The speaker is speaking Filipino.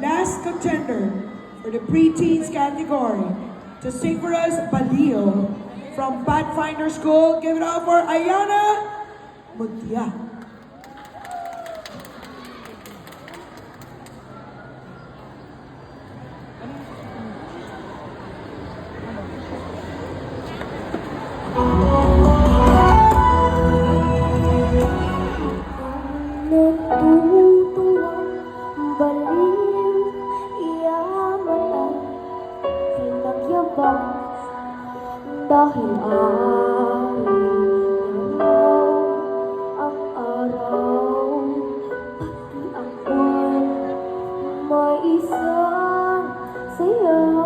last contender for the preteens category to sing for us Balio from Pathfinder School. Give it up for Ayana Mutia. Natutuwang baliw, iyaman at pinagyabang dahil ang araw, pati ang buwan, may isang saya.